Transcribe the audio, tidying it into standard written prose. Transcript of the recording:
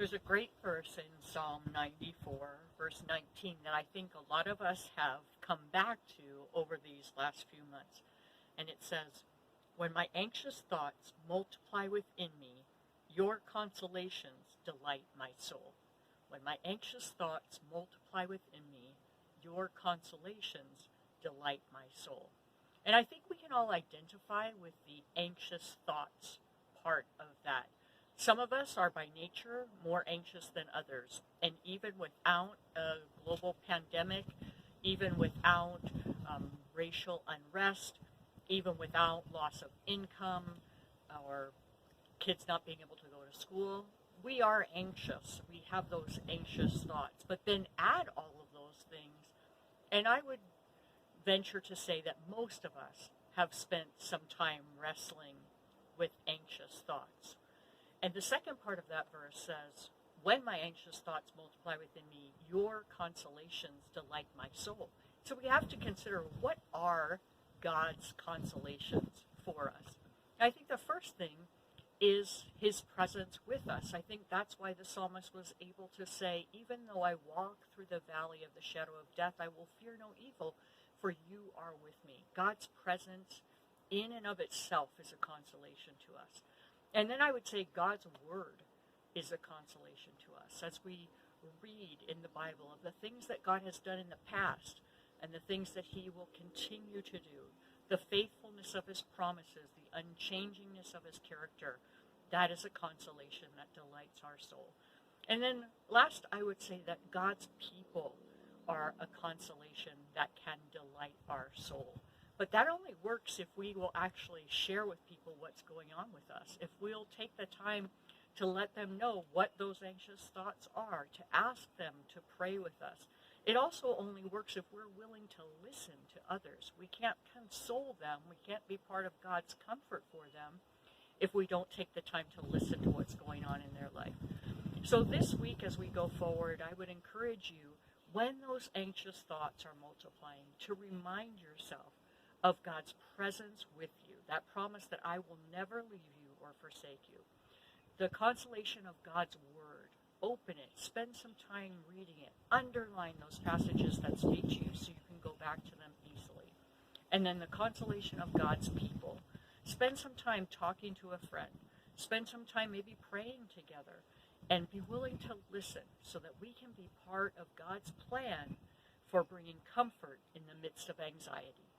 There's a great verse in Psalm 94, verse 19, that I think a lot of us have come back to over these last few months. And it says, "When my anxious thoughts multiply within me, your consolations delight my soul." When my anxious thoughts multiply within me, your consolations delight my soul. And I think we can all identify with the anxious thoughts part of that. Some of us are by nature more anxious than others. And even without a global pandemic, even without racial unrest, even without loss of income or kids not being able to go to school, we are anxious. We have those anxious thoughts. But then add all of those things, and I would venture to say that most of us have spent some time wrestling with anxious thoughts. And the second part of that verse says, "When my anxious thoughts multiply within me, your consolations delight my soul." So we have to consider, what are God's consolations for us? And I think the first thing is his presence with us. I think that's why the psalmist was able to say, "Even though I walk through the valley of the shadow of death, I will fear no evil, for you are with me." God's presence in and of itself is a consolation to us. And then I would say God's word is a consolation to us. As we read in the Bible of the things that God has done in the past and the things that he will continue to do, the faithfulness of his promises, the unchangingness of his character, that is a consolation that delights our soul. And then last, I would say that God's people are a consolation that can delight our soul. But that only works if we will actually share with people what's going on with us. If we'll take the time to let them know what those anxious thoughts are, to ask them to pray with us. It also only works if we're willing to listen to others. We can't console them. We can't be part of God's comfort for them if we don't take the time to listen to what's going on in their life. So this week, as we go forward, I would encourage you, when those anxious thoughts are multiplying, to remind yourself of God's presence with you, that promise that I will never leave you or forsake you. The consolation of God's word. Open it, spend some time reading it, underline those passages that speak to you so you can go back to them easily. And then the consolation of God's people. Spend some time talking to a friend. Spend some time maybe praying together, and be willing to listen so that we can be part of God's plan for bringing comfort in the midst of anxiety.